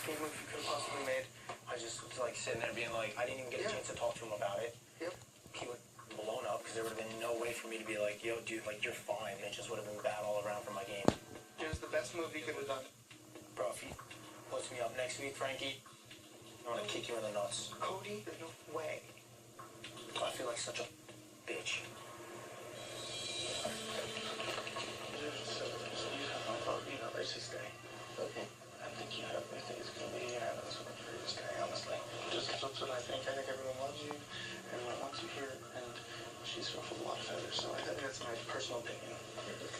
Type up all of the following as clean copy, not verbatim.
escape move you could have possibly made. I just was like sitting there being like, I didn't even get a chance to talk to him about it. Yep. He would have blown up because there would have been no way for me to be like, yo, dude, like, you're fine. It just would have been bad all around for my game. It was the best move he could have done. Bro, if he puts me up next week, Frankie, I'm gonna kick you in the nuts. Cody, there's no way. I feel like such a bitch. Let's just stay. Okay. I think you have everything is gonna be here. That's what I'm sure you stay, honestly. Just that's what I think. I think everyone loves you. Everyone wants you here, and she's ruffled a lot of feathers, so I think that's my personal opinion.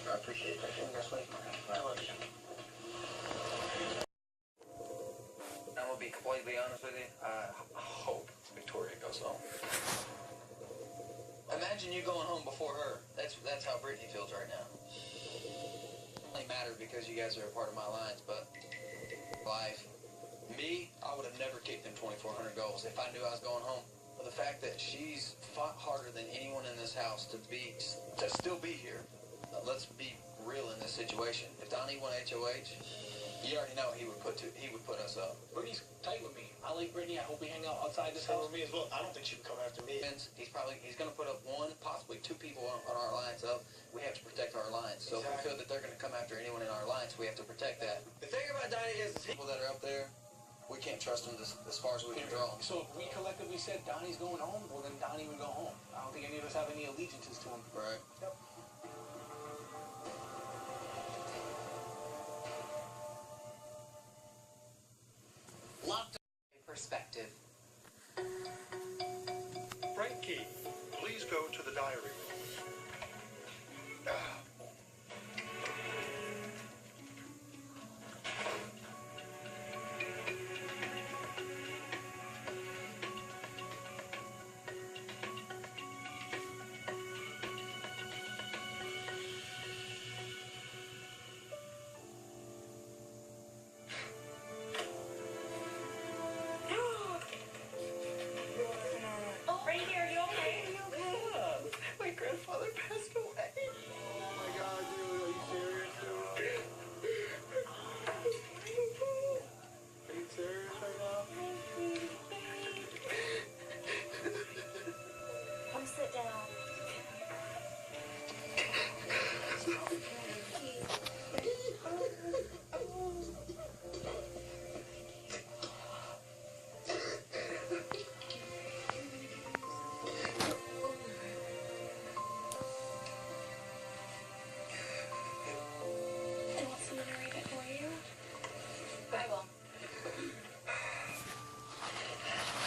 I appreciate that. That's like I love you. I'm gonna be completely honest with you. I hope Victoria goes home. Imagine you going home before her. That's how Brittany feels right now. It matter because you guys are a part of my alliance, but life, me, I would have never kicked them 2,400 goals if I knew I was going home. But the fact that she's fought harder than anyone in this house to still be here. Let's be real in this situation. If Donnie won HOH, you already know he would put us up. Brittany's tight with me. I like Brittany. I hope we hang out outside this house. With me as well. I don't think she would come after me. He's going to put up one, possibly two people on our alliance up. We have to protect our alliance. So if we feel that they're going to come after anyone in our alliance, we have to protect that. The thing about Donnie is the people that are up there, we can't trust them as far as we can draw. So if we collectively said Donnie's going home, well then Donnie would go home. I don't think any of us have any allegiances to him. Right. Yep. Locked perspective. Frankie, please go to the diary room. Frankie, are you okay? My grandfather passed away. Oh my God, dude, are you serious, dude? Are you serious right now? Come sit down. I will.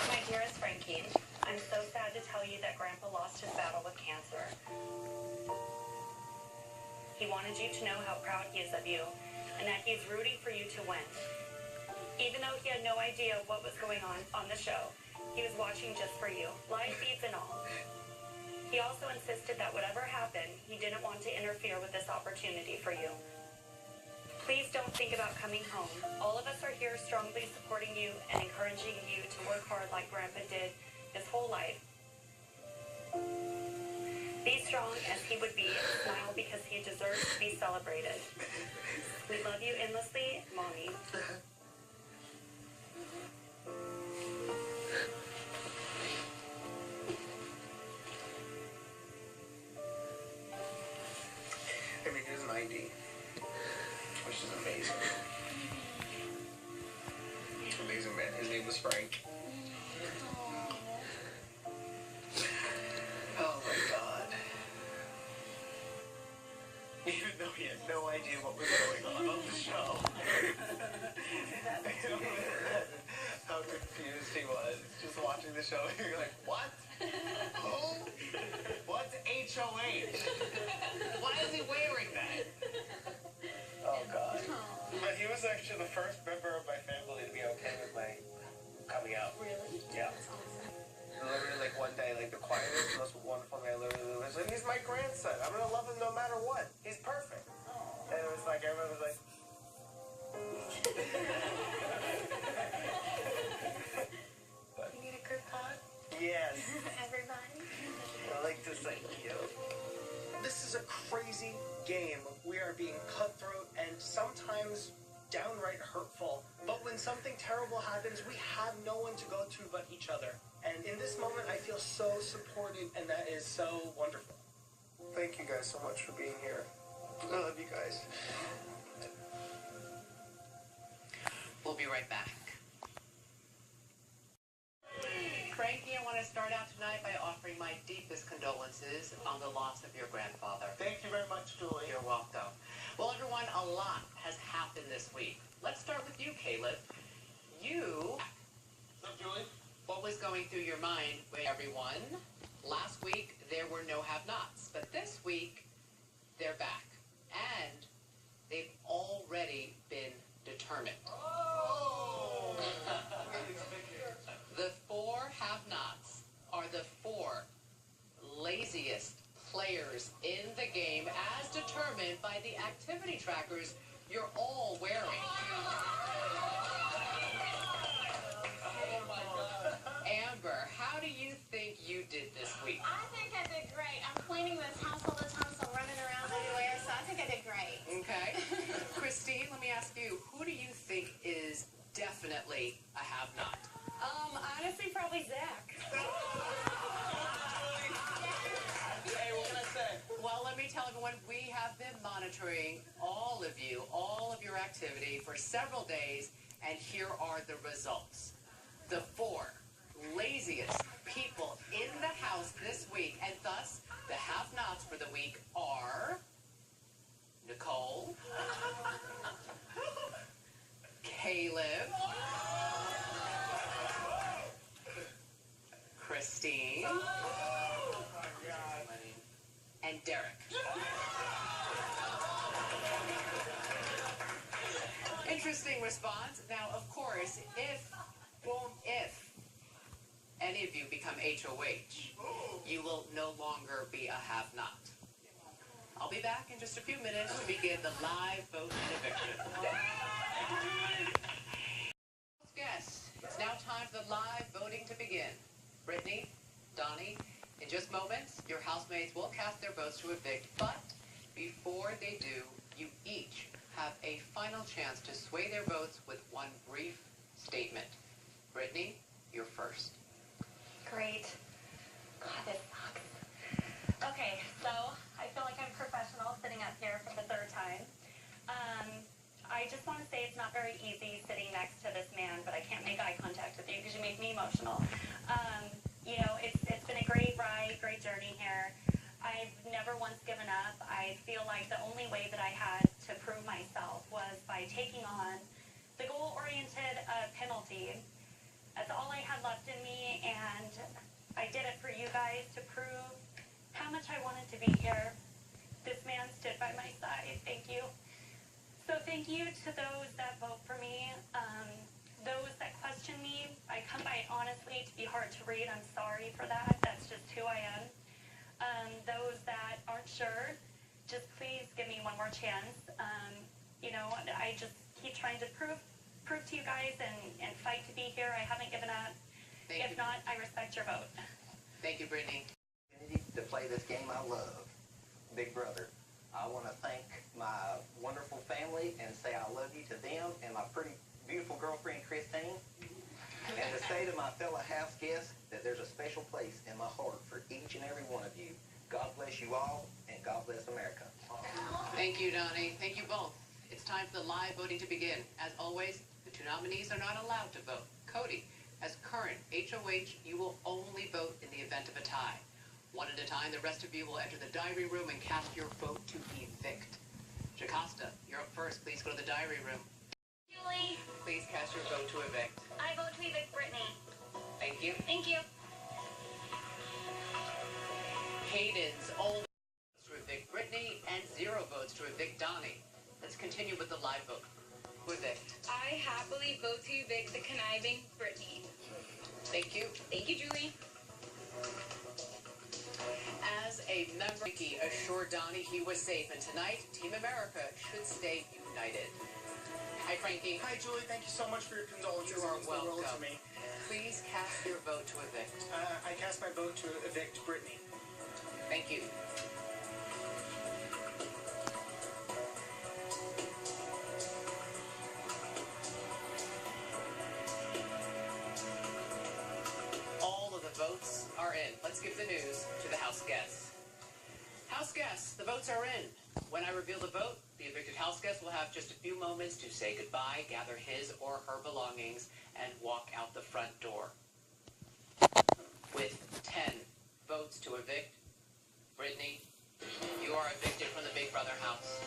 My dearest Frankie, I'm so sad to tell you that Grandpa lost his battle with cancer. He wanted you to know how proud he is of you and that he's rooting for you to win. Even though he had no idea what was going on the show, he was watching just for you, live feeds and all. He also insisted that whatever happened, he didn't want to interfere with this opportunity for you. Please don't think about coming home. All of us are here strongly supporting you and encouraging you to work hard like Grandpa did his whole life. Be strong as he would be and smile because he deserves to be celebrated. We love you endlessly, Mommy. I mean, here's an ID, which is amazing. Amazing, man. His name was Frank. Oh my God. Even though he had no idea what was going on the show. How confused he was just watching the show. You're like, what? Who? What's HOH? Why is he wearing that? Oh, God. But he was actually the first member of my family to be okay with my coming out. Really? Yeah. Literally, like, one day, like, the quietest, most wonderful man literally was like, he's my grandson. I'm gonna love him no matter what. He's perfect. And it was like, everyone was like... You need a group hug? Yes. Everybody? I like to thank you. This is a crazy game. We are being cutthroat and sometimes downright hurtful. But when something terrible happens, we have no one to go to but each other. And in this moment, I feel so supported, and that is so wonderful. Thank you guys so much for being here. I love you guys. We'll be right back. Frankie, I want to start out tonight by offering my deepest condolences on the loss of your grandfather. Thank you very much, Julie. You're welcome. Well, everyone, a lot has happened this week. Let's start with you, Caleb. What's up, Julie? What was going through your mind with everyone? Last week, there were no have-nots, but this week, they're back. And they've already been determined. Oh! The 4 have-nots are the 4 laziest players in the game as determined by the activity trackers you're all wearing. Oh my God. Amber, how do you think you did this week? I think I did great. I'm cleaning this house all the time, so I'm running around everywhere, so I think I did great. Okay. Christine, let me ask you, who do you think is definitely a have-not? Honestly, probably Zach. Hey, what can I say? Well, let me tell everyone, we have been monitoring all of you, all of your activity for several days, and here are the results. The 4 laziest people in the house this week, and thus the have-nots for the week are Nicole, Caleb, Christine, and Derek. Interesting response. Now, of course, if any of you become HOH, you will no longer be a have-not. I'll be back in just a few minutes to begin the live vote and eviction. Guests, it's now time for the live voting to begin. Brittany, Donnie, in just moments, your housemates will cast their votes to evict, but before they do, you each have a final chance to sway their votes with one brief statement. Brittany, you're first. Great. God, this sucks. Okay, so I feel like I'm professional sitting up here for the 3rd time. I just want to say it's not very easy sitting next to this man, but I can't make eye contact with you because you make me emotional. You know, it's been a great ride, great journey here. I've never once given up. I feel like the only way that I had to prove myself was by taking on the goal-oriented penalty. That's all I had left in me, and I did it for you guys to prove how much I wanted to be here. This man stood by my side. Thank you. So thank you to those that vote for me. Those that question me, I come by it honestly to be hard to read. I'm sorry for that. That's just who I am. Those that aren't sure, just please give me one more chance. You know, I just keep trying to prove to you guys and fight to be here. I haven't given up. If not, I respect your vote. Thank you, Brittany. To play this game I love, Big Brother. I want to thank my wonderful family and say I love you to them and my pretty beautiful girlfriend Christine, and to say to my fellow house guests that there's a special place in my heart for each and every one of you. God bless you all, and God bless America. Thank you, Donnie. Thank you both. It's time for the live voting to begin. As always, the 2 nominees are not allowed to vote. Cody, as current HOH, you will only vote in the event of a tie. One at a time, the rest of you will enter the diary room and cast your vote to evict. Jocasta, you're up first. Please go to the diary room. Julie, Please cast your vote to evict. I vote to evict Brittany. Thank you. Thank you. Hayden's all votes to evict Brittany and 0 votes to evict Donnie. Let's continue with the live vote. To evict. I happily vote to evict the conniving Brittany. Thank you. Thank you, Julie. As a member, Frankie assured Donnie he was safe, and tonight, Team America should stay united. Hi, Frankie. Hi, Julie. Thank you so much for your condolences. You are It means the world welcome. to me. Please cast your vote to evict. I cast my vote to evict Brittany. Thank you. in. Let's give the news to the house guests. House guests, the votes are in. When I reveal the vote, the evicted house guest will have just a few moments to say goodbye, gather his or her belongings, and walk out the front door. With 10 votes to evict, Brittany, you are evicted from the Big Brother house.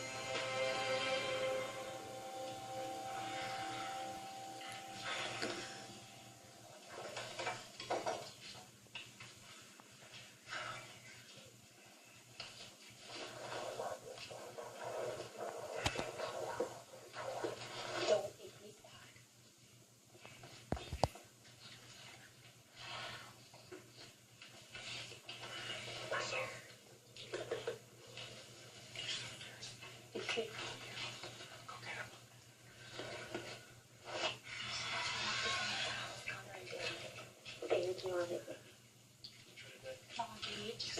Long Beach.